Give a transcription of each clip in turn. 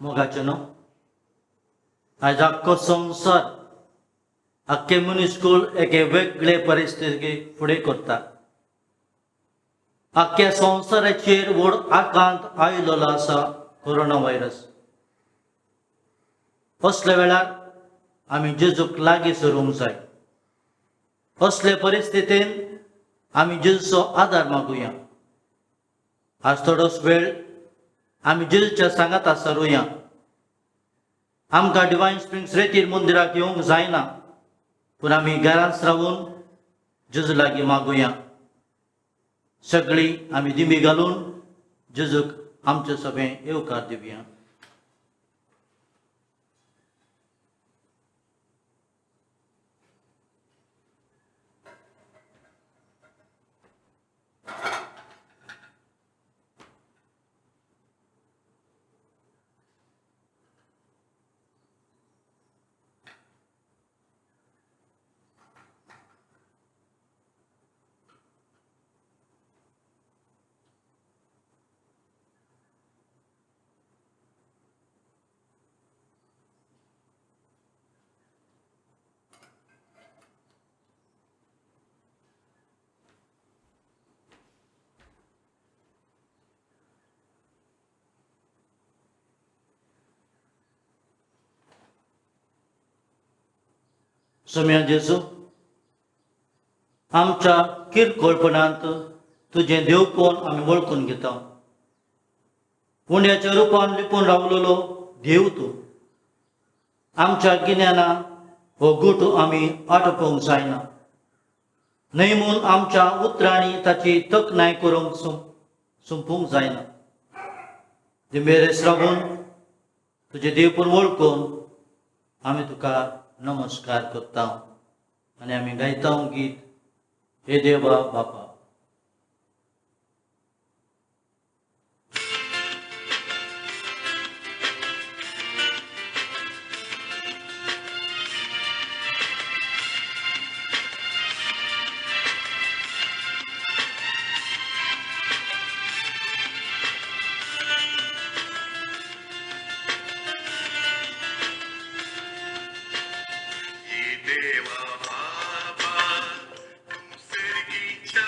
मोगाचे न्हू आज आख्खो संवसार आख्खे मनीसकूळ एके वेगळे परिस्थितीक फुडें करता. आख्ख्या संवसाराचेर व्हड आकांत आयिल्लो आसा कोरोना व्हायरस. असल्या वेळार आमी जेजूक लागीं सरूंक जाय. असले परिस्थितीन आमी जेजूचो आदार मागुया. आज थोडोस वेळ आमी जेजूच्या सांगाता सरुया. आमकां डिवायन स्प्रिंग्स रेतीर मंदिराक येवंक जायना, पूण आमी घरांत रावून जेजू लागीं मागुया. सगळीं आमी दिमी घालून जेजूक आमचें सगळें येवकार दिवया. सोम्या जेजू, आमच्या किरकोळपणांत तुजें देवपण आमी वळखून घेता. उंड्याच्या रुपान लिपून रावलेलो देव तूं. आमच्या गिन्याना हो गूट आमी आटोवंक जायना. न्हयमून आमच्या उतरांनी ताची तकनाय करूंक सोंपूंक जायना. मेरेस रावून तुजें देवपण वळखून आमी तुका नमस्कार करता आनी आमी गायता गीत, हे देवा बापा. देवा बाबा तुम स्वर्गीच्या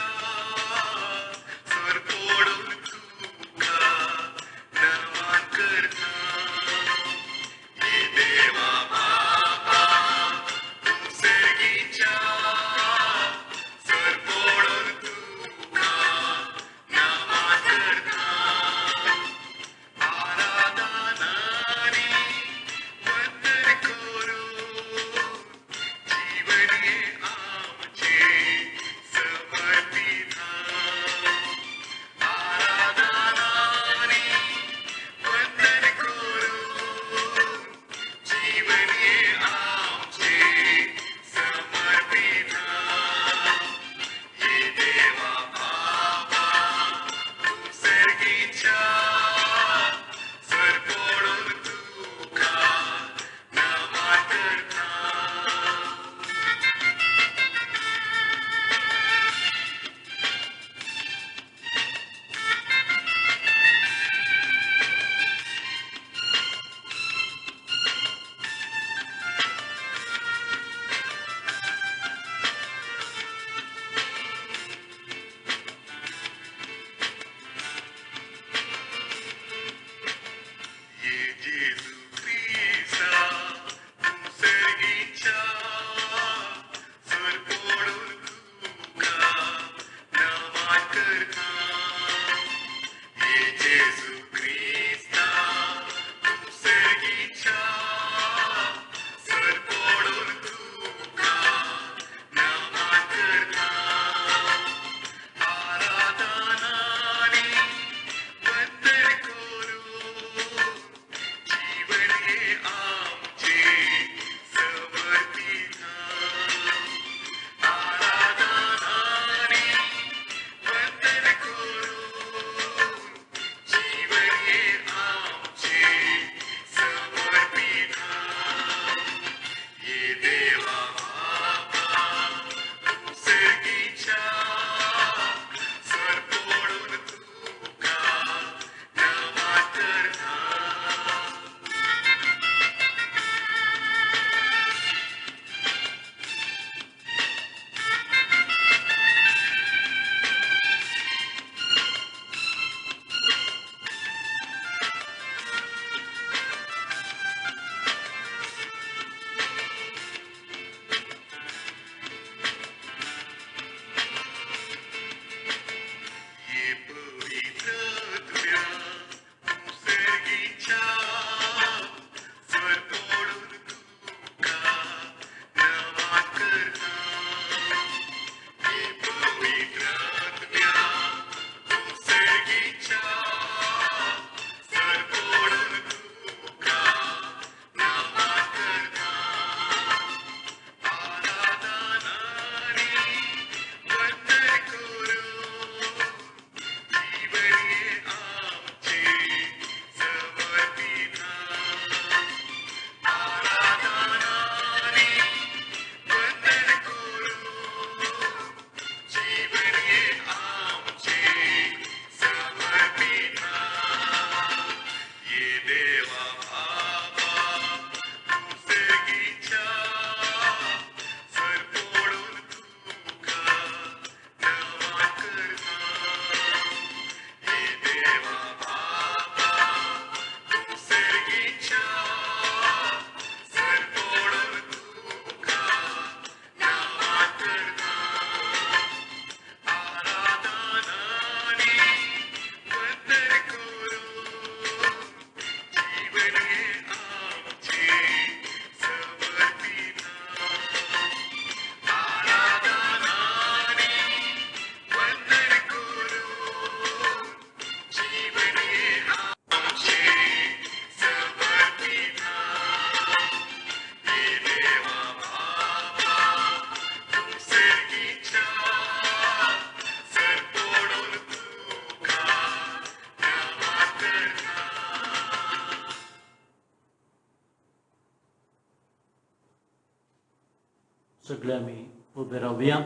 सगळे आम्ही उभे राहूया.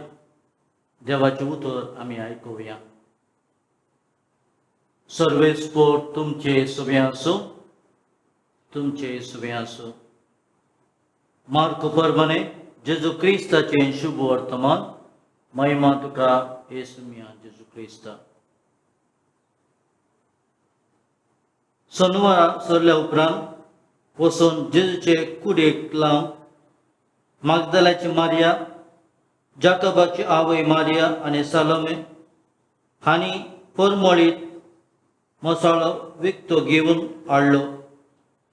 देवाचे उतर आम्ही ऐकूया. सर्वे स्पोर्ट तुमचे सुबे असो, तुमचे सुबे असो. मार्क परमाणे जेजू क्रिस्ताचे शुभ वर्तमान. महिमा तुका येसुमिया जेजू क्रिस्ता. शनिवारा सरल्या उपरांत वचून जेजूचे कुडीक लावन मागदलाची मारिया, जाकोबाची आवय मारिया आनी सालोमे हांणी परमळीत मसालो विकतो घेवन हाडलो.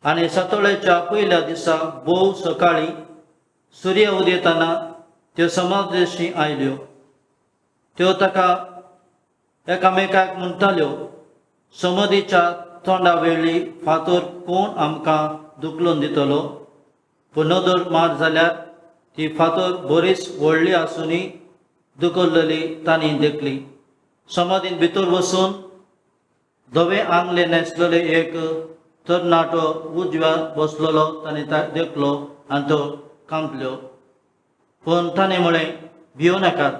आनी सातोळ्याच्या पयल्या दिसा भोव सकाळी सूर्य उदेताना त्यो समाधीशी आयल्यो. त्यो ताका एकामेकाक म्हणटाल्यो, समाधीच्या तोंडा वेळी फातर कोण आमकां दुखलून दितलो. पूण नदर मार जाल्यार ती फातर बरीच व्हडली आसुनी दुखल्ली तांणी देखली. समाधीन भितर वचून धवे आंगले न्हेसलेले एक तरणाटो उजव्या बसलेलो तांणी देखलो आनी तो कांपलो. पूण ताणें म्हळें, भियो नाकात.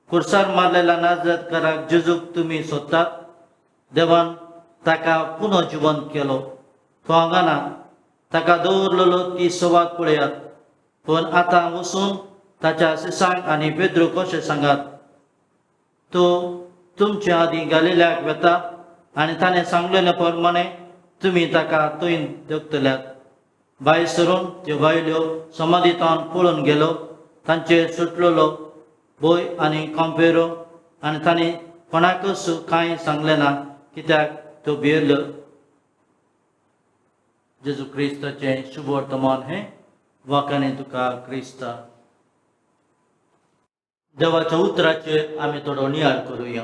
खुर्सार मारलेल्या नाजराथकाराक जेजूक तुमी सोदतात. देवान ताका पुनर्जिवंत केलो. तो हांगा ना. ताका दवरलेलो ती सुवात पळयात. पूण आतां वचून ताच्या शिसांक आनी पेद्रू कशें सांगात. तो तुमच्या आदीं गलिल्याक वेता आनी ताणें सांगलेले प्रमाणे तुमी ताका थंय देगतल्यात. भायर सरून त्यो बायल्यो समाधींतल्यान पळून गेलो. तांचेर सुटलेलो भंय आनी कंपेरो आनी तांणी कोणाकच कांय सांगलें ना, कित्याक त्यो भियेल्ल्यो. जेजू क्रिस्ताचें शुभ वर्तमान हें वाकाने तुका क्रिस्ता. देवाच्या उतराचेर आमी थोडो नियाळ करुया.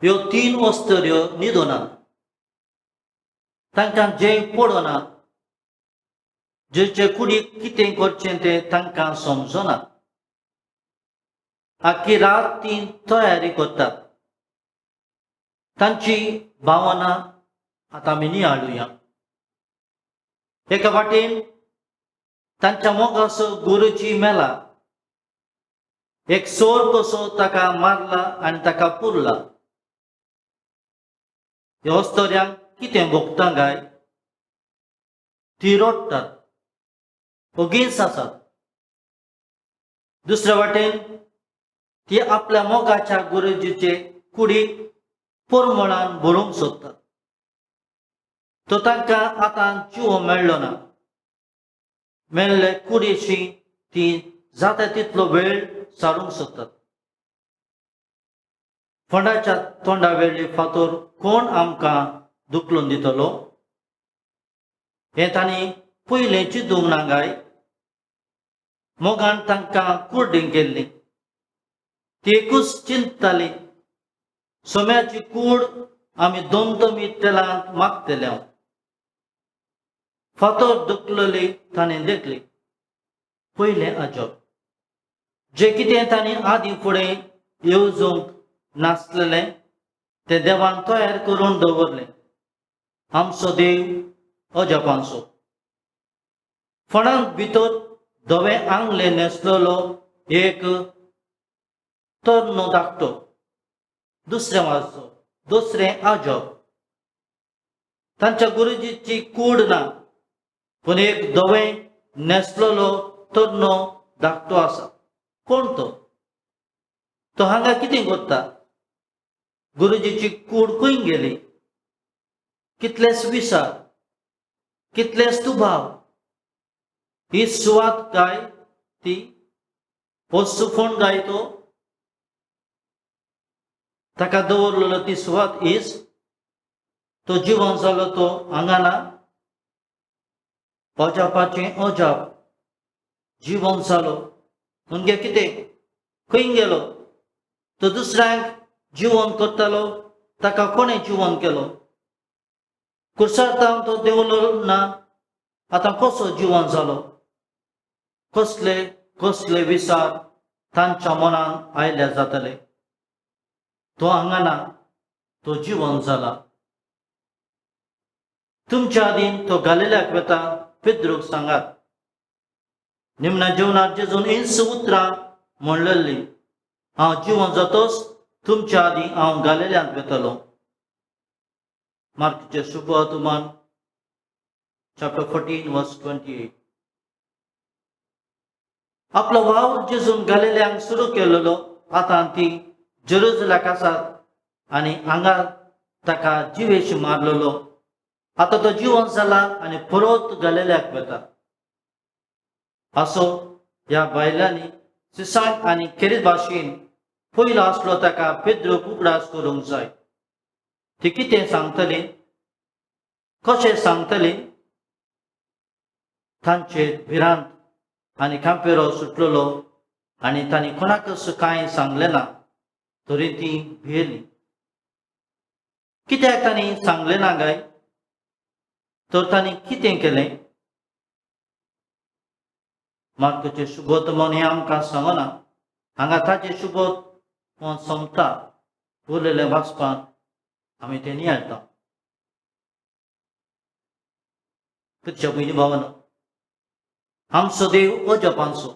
ह्यो 3 वस्तुऱ्यो न्हिदोनात. तांकां जें पडना. जेचे कुडीक कितें करचें तें तांकां समजना. आख्खी रात ती तयारी करतात. तांची भावना आतां आमी नियाळुया. एका वाटेन तांच्या मोगाचो गुरुजी मेला. एक सोर कसो ताका मारला आनी ताका पुरला. ह्या वस्तोऱ्यांक कितें भोगता काय? ती रडटात, ओगीच आसात. दुसऱ्या वाटेन ती आपल्या मोगाच्या गुरुजीचे कुडीक परमळान भरूंक सोदतात. तो तांकां आतां जिवो मेळ्ळो ना. मेल्ले कुडीशी ती जाता तितलो वेळ सारूंक सोदतात. फोंडाच्या तोंडा वेळी फातर कोण आमकां दुखलून दितलो. हें तांणी पयलें चिंतूंक ना काय? मोगान तांकां कुर्डी केल्ली. ती एकूच चिंतताली, सोम्याची कूड आमी दोन तेलांत मागतले. फातर दुखलेली ताणें देखली. पयलें अजब. जें कितें तांणी आदीं फुडें येवजूंक नासलेलें तें देवान तयार करून दवरलें. आमचो देव अजपांचो. फोंडांत भितर धवे आंगले न्हेसलेलो एक तरनो धाकटो. दुसरें अजब. तांच्या गुरुजीची कूड ना, पूण एक धवे न्हेसलेलो तरनो धाकटो आसा. कोण तो? तो हांगा कितें करता? गुरुजीची कूड खंय गेली? कितलेच विचार, कितलेच दुबाव. ही सुवात काय ती? पोस्सू फोंड काय तो? ताका दवरलेलो ती सुवात हीच? तो जिवन जालो तो हांगा ना? अजापाचें अजाप. जिवन जालो म्हणजे कितें? खंय गेलो? तो दुसऱ्यांक जिवन करतालो, ताका कोणें जिवन केलो? कुर्सार तो देवलो ना, आतां कसो जिवन जालो? कसले विचार तांच्या मनान आयल्या जातले. तो हांगा ना, तो जिवन जाला. तुमच्या आदीन तो गलिल्याक वेता, पेद्रूक सांगात. निमण्या जीवनात जेजून इंच उतरां म्हणलेली, हांव जिवन जातोच तुमच्या आदी हांव गालिल्यांत वेतलो. मार्कचे शुभ वर्तमान chapter 14 verse 28. आपलो वावर जेजून गालिल्यांक सुरू केलेलो आतां ती जेरुसलेमाक आसात आनी हांगा ताका जिवेश मारलेलो. आतां तो जिवन जाला आनी परत गालिल्यांक वेता. असो ह्या बायलांनी सिसांक आनी खेरीत भाशेन पयलो आसलो ताका पेद्रूक उगडास करूंक जाय. ती कितें सांगतली, कशें सांगतली, तांचे भिरांत आनी खांपेरो सुटलेलो आनी तांणी कोणाकच कांय सांगलें ना. तरी ती भियेली. कित्याक तांणी सांगलें ना काय? तर तांणी कितें केलें? मार्कचे शुभ वर्तमान हें आमकां सांगना. हांगा ताचें शुभ वर्तमान सोंपता. उरलेलें वाचपाक आमी तें नियाळटा. तुज्या भयणी भावांनो, आमचो देव अजपांचो.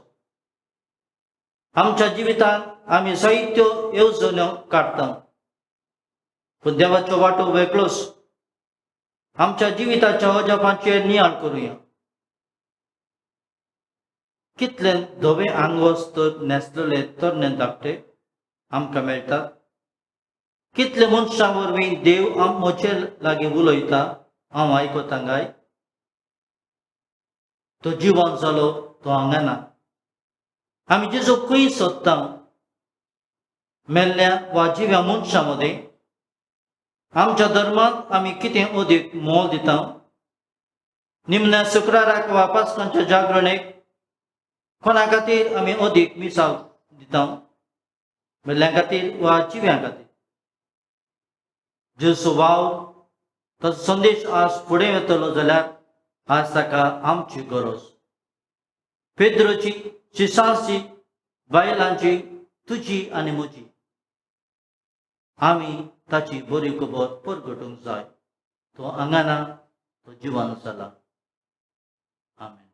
आमच्या जिवितांत आमी जायत्यो येवजण्यो काडटा, पूण देवाचो वाटो वेगळोच. आमच्या जिविताच्या अजपांचेर नियाळ करुया. कितले धवे आंगवस्त्र न्हेसलेले तरणे धाकटे आमकां मेळटात. कितले मनशां वरवीं देव म्हजे लागीं उलयता हांव आयकतां काय? तो जिवन जालो तो हांगा ना. आमी जेजू खंय सोदता? मेल्ल्या वा जिव्या मनशां मदें? आमच्या धर्मांत आमी कितें अदीक मोल दिता? निमण्या शुक्राराक वा पास्कांच्या जागरणेक कोणा खातीर आमी अदीक मिसाल दिता? मेल्ल्यां खातीर वा जिव्यां खातीर? जेजू वावर ताचो संदेश आज फुडें वतलो जाल्यार आज ताका आमची गरज. पेद्रूची, शिसांची, बायलांची, तुजी आनी म्हजी. आमी ताची बरी खबर परगटूंक जाय. तो हांगा ना, तो जिवन जाला. आमेन.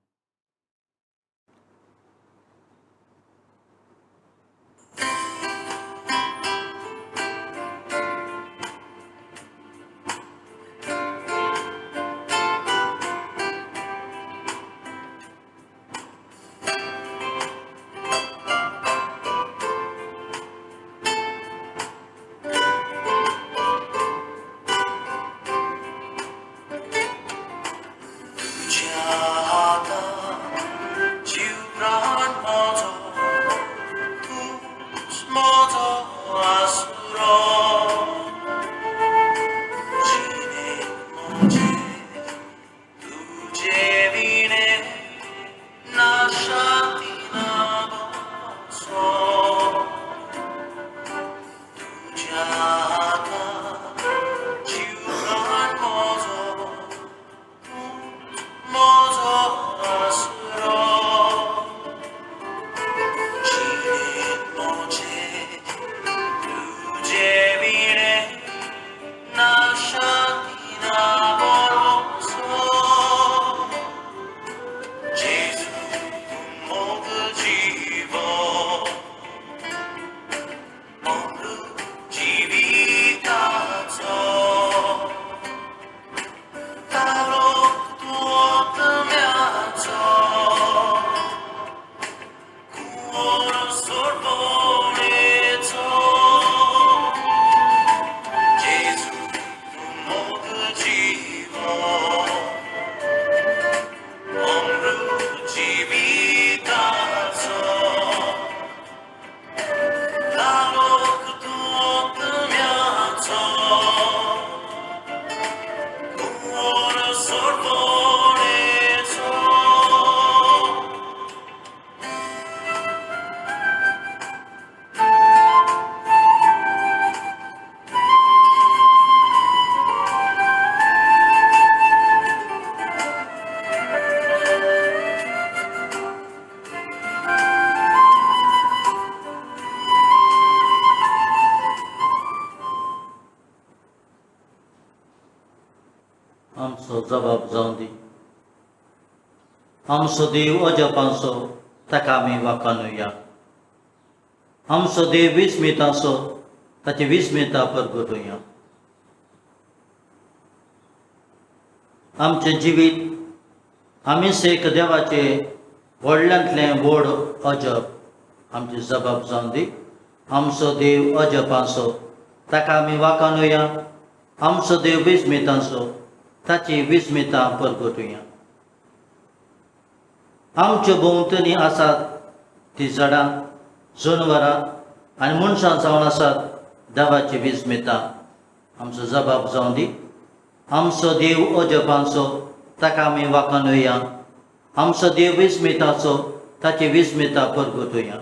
आमचो जबाब जावन दी. आमचो देव अजपांचो. ताका आमी वाखाणुया. आमचो देव विस्मिताचो ताची विस्मिता परगटुया. आमचें जिवीत आमीच एक देवाचे व्हडल्यांतलें व्हड अजब आमची जबाब जावन दी. आमचो देव अजपाचो ताका आमी वाखाणुया. आमचो देव विस्मिताचो ताची विस्मिता परगटुया. आमचे भोंवतणी आसात ती झाडां, जनवरां आनी मनशां जावन आसात देवाची विस्मिता आमचो जबाब जावन दी. आमचो देव अजपाचो ताका आमी वाखाणुया. आमचो देव विस्मिताचो ताची विस्मिता परगटुया.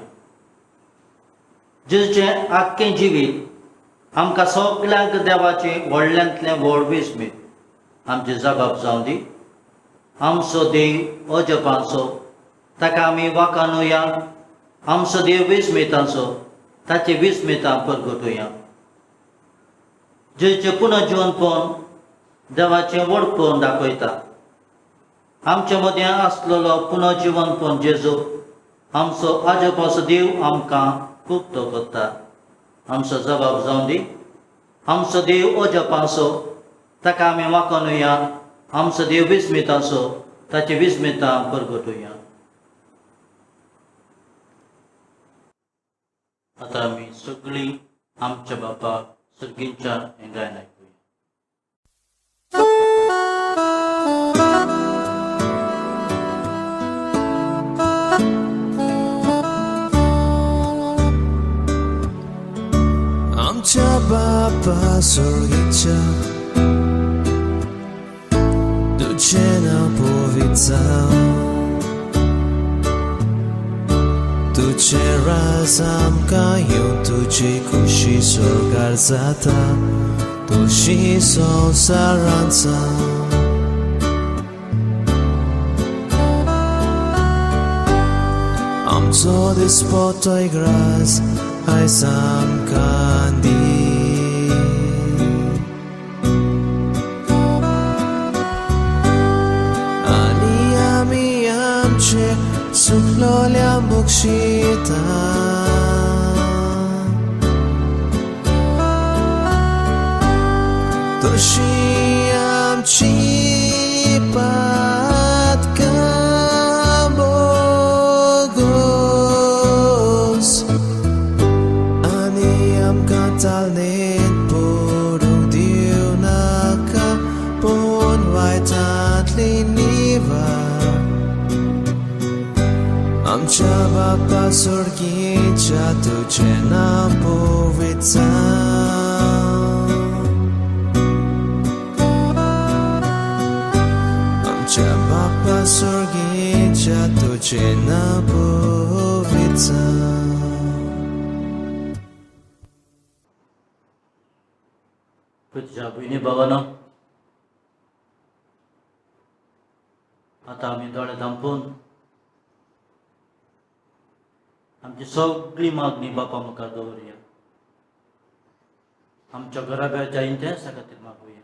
जेचें आख्खें जिवीत आमकां सगळ्यांक देवाचें व्हडल्यांतलें व्हड विस्मीत आमची जबाब जावन दी. आमचो देव अजपाचो ताका आमी वाखाणुया. आमचो देव विस्मिताचो ताची विस्मिता परगटुया. जेचें पुनर्जिवनपण देवाचें व्हडपण दाखयता. आमचे मदें आसलेलो पुनर्जिवनपण जेजू आमचो अजपाचो देव आमकां खूब करता. आमचो जबाब जावन दी. आमचो देव अजपाचो ताका आमी वाखाणुया. आमचो देव विस्मिताचो ताची विस्मिता परगटुया. आतां आमी सगळीं आमच्या बापाक सर्गींच्या हें गायन आयकुया. आमच्या बापा स्वर्गीच्या तुझें नांव पवित्र जावं. तुझें राज आमकां येवन तुजी खुशी स्वर्गार जाता तुजी संवसारांत जावं. आमचो दिसपतोय ग्रास आयज आमकां दी. आनी आमी आमचे चुकलोल्या बक्षिता. तशी आमची पातकां बोगोस आनी आमकां ताळणेत पडूंक दिवं नाका पूण वायटांतली निवार. आमच्या बापा स्वर्गीच्या तुझें नांव पवित्र जावं. आमच्या बापा स्वर्गीच्या तुझें नांव पवित्र जावं. तुझ्या भयणी भावांनो, आतां आमी दोळे धांपून आमची सगळी मागणी बापा मुखार दवरुया. आमच्या घराब्याच्या इंटेन्सा खातीर मागुया.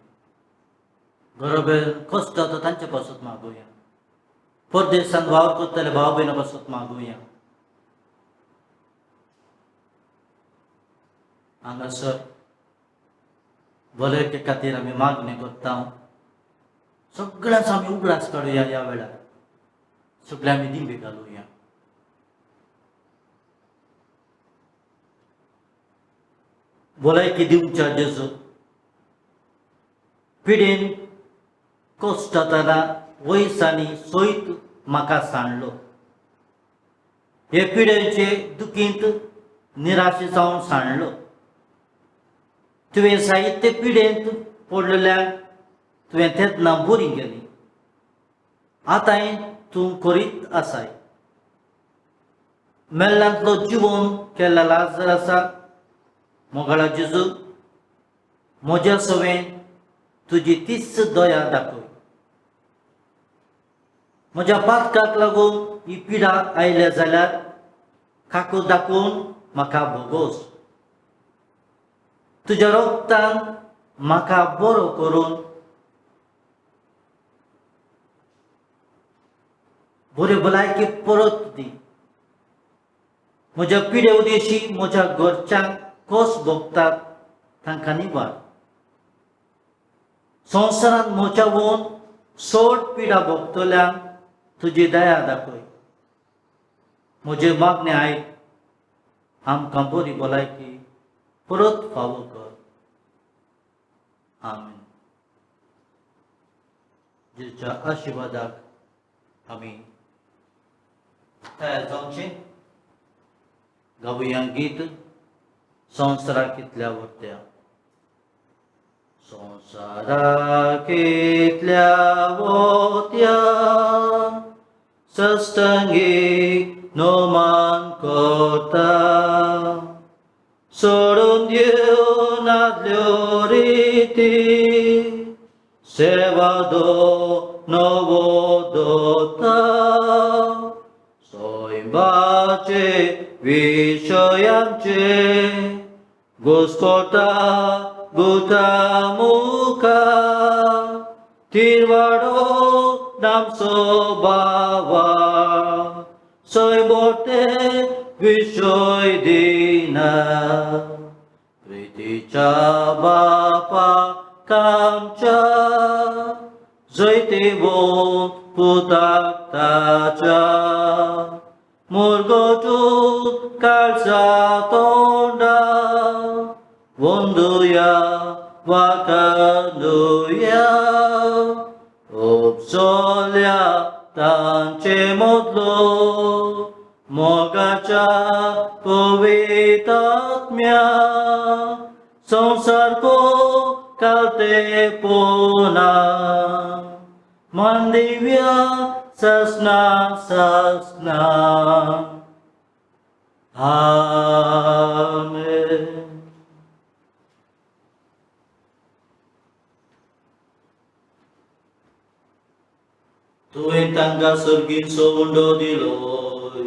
घराब्यार कश्ट जाता तांचे पासून मागुया. परदेशांत वावर करतले भाव भयणां पासून मागुया. हांगासर भलायके खातीर आमी मागणी करता. सगळ्यांच आमी उगडास काडुया. ह्या वेळार सगळे आमी दिंबे घालुया. भलायकी दिवच्या जेजू, पिडेन कश्ट जाताना वयसांनी सोयत म्हाका सांडलो. हे पिडेचे दुखींत निराशे जावन सांडलो. तुवें साहित्य पिडेंत पडलेल्याक तुवें तेन्ना बरी गेली. आतांय तूं करीत आसाय. मेल्ल्यांतलो जिवोन केल्ल्या लाजरासाक मोगाळा जेजू, म्हज्या सवेन तुजी तीच दया दाखय. म्हज्या पातकाक लागून ही पिडा आयल्या जाल्यार खाको दाखोवन म्हाका भोगोस. तुज्या रोगतान म्हाका बरो करून बरे भलायकी परत दी. म्हज्या पिढे उदेशी म्हज्या घरच्यांक कस भोगतात तांकां निवार. संवसारांत म्हज्या वोन चड पिडा भोगतल्यांक तुजी दया दाखय. म्हजे मागणे आयक. आमकां बरी भलायकी परत फावो कर. आमीन. जेच्या आशिर्वादाक आमी तयार जावचें. गावुया गीत संवसाराक इतल्या वर्त्या. संवसाराक इतल्या वोत्या सस्तंगीक नोमान करता. सोडून दिवन आदल्यो रिती सेवा दो नवो दोता. सैमाचे विशयांचे घुस्कोटा गुता मुखा. तिरवाडो नामचो बावा सैमोटे विशय दिना. प्रितीच्या बापा कामच्या जैते बोन पुताक ताच्या. मुरगोटून काळजा तोंडा वंदुया वाकांदुया. उपसोल्या तांचे मोदलो मोगाच्या पवित्र आत्म्या. संसार को कालते पोना मन दिव्या ससना ससना. आमेन. तुवें तांकां सर्गीन सोवुंडो दिलोय.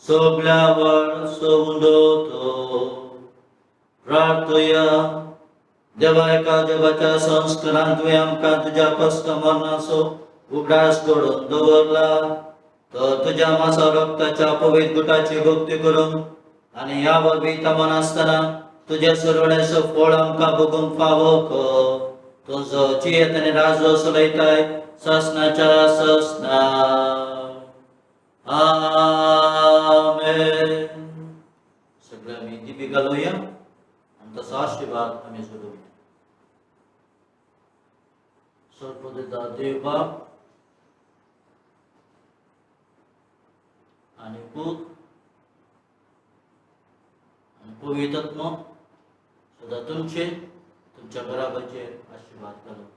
सगळ्या वाड सोवुंडो तो. प्रार्थया देवा एका जगाच्या संस्कारांत तुवें आमकां तुज्या कश्ट मरणाचो उगडास करून दवरला. तर तुज्या मासा रक्ताच्या पवित्र गुटाची भक्ती करून आनी ह्या वरवीं तमान आसतना तुज्या सरवण्याचो फळ आमकां भोगूंक फावो कर. तुजो जियेत आनी राजो चलयताय ससनाच्या ससना. आमेन. सगळे आमी दिबी घालुया आनी तसो आशिर्वाद आमी सोडुया. सर्वपिता देव बाप आनी पूत आनी पवित्र आत्मा सदां तुमचे तुमच्या घराबाचेर आशिर्वाद घालूं.